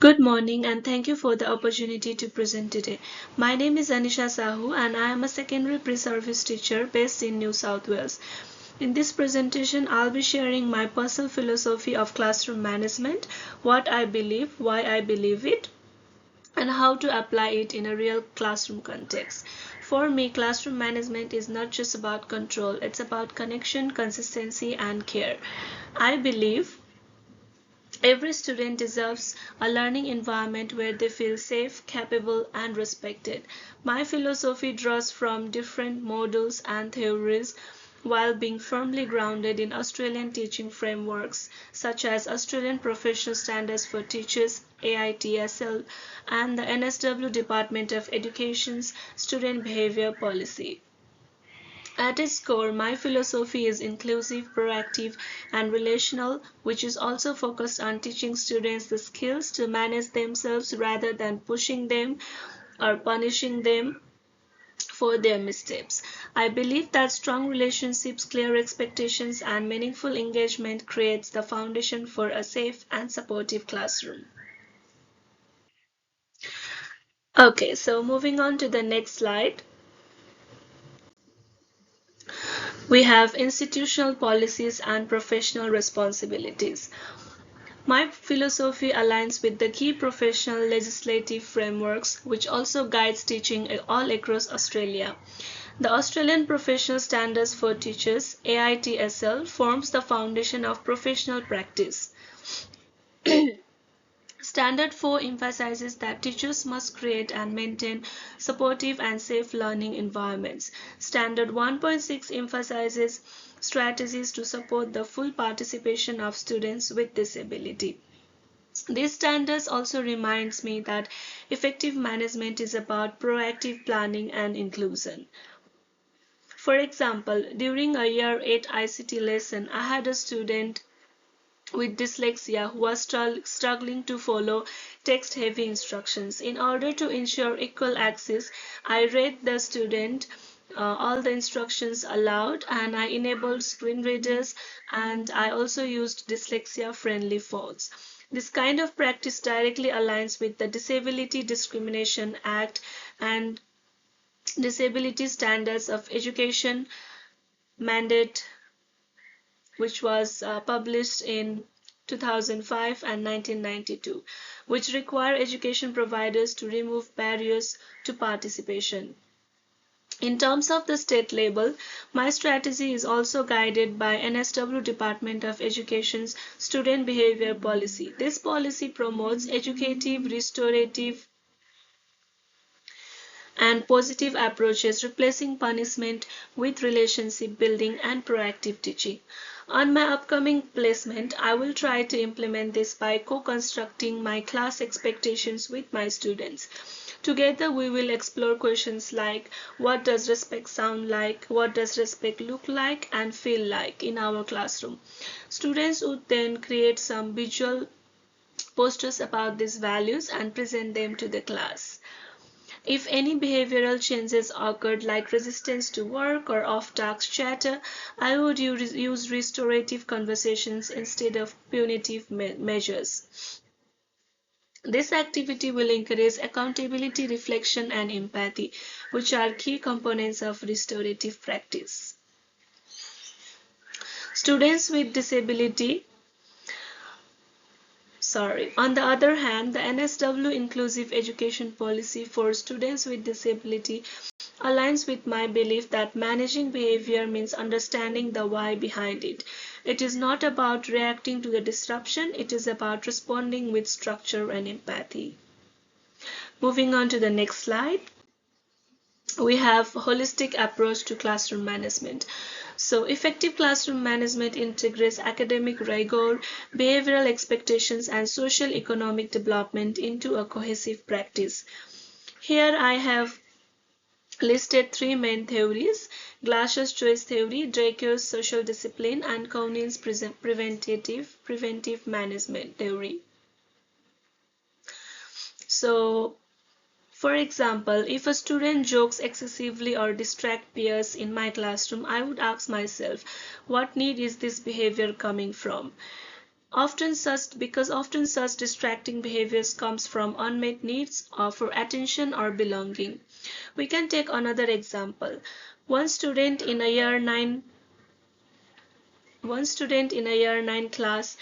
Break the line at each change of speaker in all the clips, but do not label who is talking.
Good morning and thank you for the opportunity to present today. My name is Anisha Sahu and I am a secondary pre-service teacher based in New South Wales. In this presentation, I'll be sharing my personal philosophy of classroom management, what I believe, why I believe it, and how to apply it in a real classroom context. For me, classroom management is not just about control, it's about connection, consistency, and care. I believe every student deserves a learning environment where they feel safe, capable, and respected. My philosophy draws from different models and theories while being firmly grounded in Australian teaching frameworks such as Australian Professional Standards for Teachers (AITSL) and the NSW Department of Education's Student Behaviour Policy. At its core, my philosophy is inclusive, proactive, and relational, which is also focused on teaching students the skills to manage themselves rather than pushing them or punishing them for their mistakes. I believe that strong relationships, clear expectations, and meaningful engagement creates the foundation for a safe and supportive classroom. Okay, so moving on to the next slide. We have institutional policies and professional responsibilities. My philosophy aligns with the key professional legislative frameworks which also guides teaching all across Australia. The Australian Professional Standards for Teachers (AITSL) forms the foundation of professional practice. Standard 4 emphasizes that teachers must create and maintain supportive and safe learning environments. Standard 1.6 emphasizes strategies to support the full participation of students with disability. These standards also reminds me that effective management is about proactive planning and inclusion. For example, during a Year 8 ICT lesson, I had a student with dyslexia who was struggling to follow text-heavy instructions. In order to ensure equal access, I read the student all the instructions aloud and I enabled screen readers and I also used dyslexia-friendly fonts. This kind of practice directly aligns with the Disability Discrimination Act and Disability Standards of Education mandate which was published in 2005 and 1992, which require education providers to remove barriers to participation. In terms of the state level, my strategy is also guided by NSW Department of Education's Student Behavior Policy. This policy promotes educative, restorative, and positive approaches, replacing punishment with relationship building and proactive teaching. On my upcoming placement, I will try to implement this by co-constructing my class expectations with my students. Together, we will explore questions like what does respect sound like, what does respect look like and feel like in our classroom. Students would then create some visual posters about these values and present them to the class. If any behavioral changes occurred like resistance to work or off-task chatter, I would use restorative conversations instead of punitive measures. This activity will encourage accountability, reflection, and empathy, which are key components of restorative practice. Students with disability On the other hand, the NSW Inclusive Education Policy for students with disability aligns with my belief that managing behavior means understanding the why behind it. It is not about reacting to the disruption, it is about responding with structure and empathy. Moving on to the next slide. We have a holistic approach to classroom management. So effective classroom management integrates academic rigor, behavioral expectations, and social economic development into a cohesive practice. Here I have listed three main theories: Glasser's choice theory, Draker's social discipline, and Conin's preventive management theory. So for example, if a student jokes excessively or distracts peers in my classroom, I would ask myself, what need is this behavior coming from? Often such distracting behaviors comes from unmet needs for attention or belonging. We can take another example. One student in a year 9 class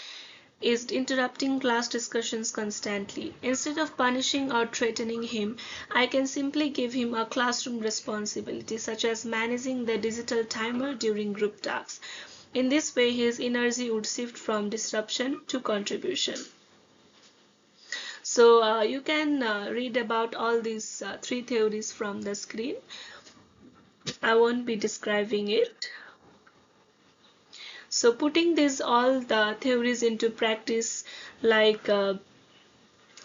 is interrupting class discussions constantly. Instead of punishing or threatening him, I can simply give him a classroom responsibility, such as managing the digital timer during group tasks. In this way, his energy would shift from disruption to contribution. So you can read about all these three theories from the screen. I won't be describing it. So putting all the theories into practice, like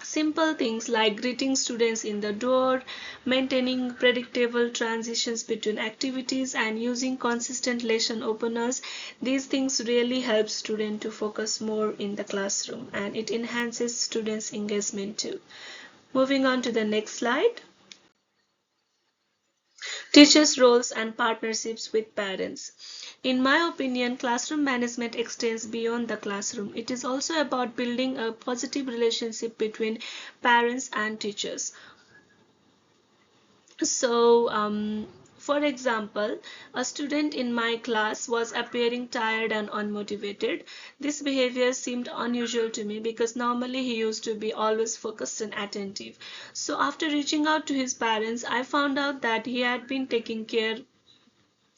simple things like greeting students in the door, maintaining predictable transitions between activities, and using consistent lesson openers, these things really help students to focus more in the classroom, and it enhances students' engagement too. Moving on to the next slide. Teachers' roles and partnerships with parents. In my opinion, classroom management extends beyond the classroom. It is also about building a positive relationship between parents and teachers. So, for example, a student in my class was appearing tired and unmotivated. This behavior seemed unusual to me because normally he used to be always focused and attentive. So after reaching out to his parents, I found out that he had been taking care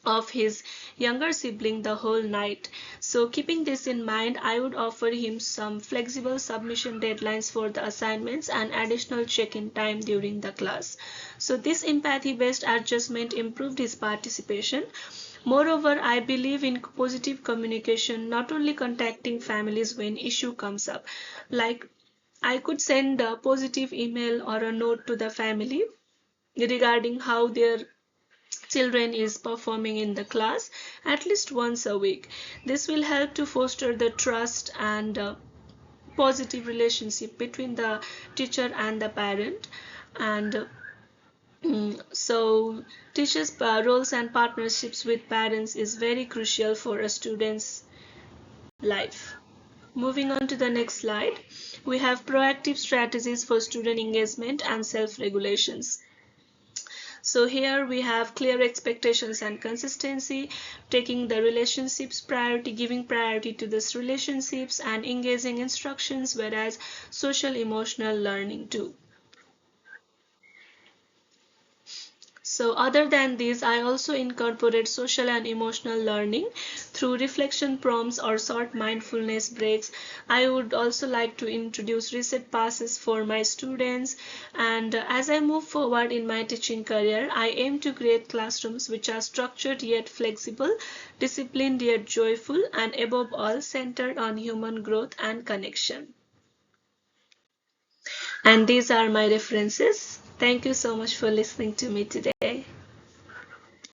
of his younger sibling the whole night. So keeping this in mind, I would offer him some flexible submission deadlines for the assignments and additional check-in time during the class. So this empathy-based adjustment improved his participation. Moreover, I believe in positive communication, not only contacting families when issue comes up. Like, I could send a positive email or a note to the family regarding how their children is performing in the class at least once a week. This will help to foster the trust and positive relationship between the teacher and the parent. And so teachers' roles and partnerships with parents is very crucial for a student's life. Moving on to the next slide, we have proactive strategies for student engagement and self-regulations. So here we have clear expectations and consistency, taking the relationships priority, giving priority to these relationships, and engaging instructions, whereas social emotional learning too. So other than this, I also incorporate social and emotional learning through reflection prompts or short mindfulness breaks. I would also like to introduce reset passes for my students. And as I move forward in my teaching career, I aim to create classrooms which are structured yet flexible, disciplined yet joyful, and above all, centered on human growth and connection. And these are my references. Thank you so much for listening to me today.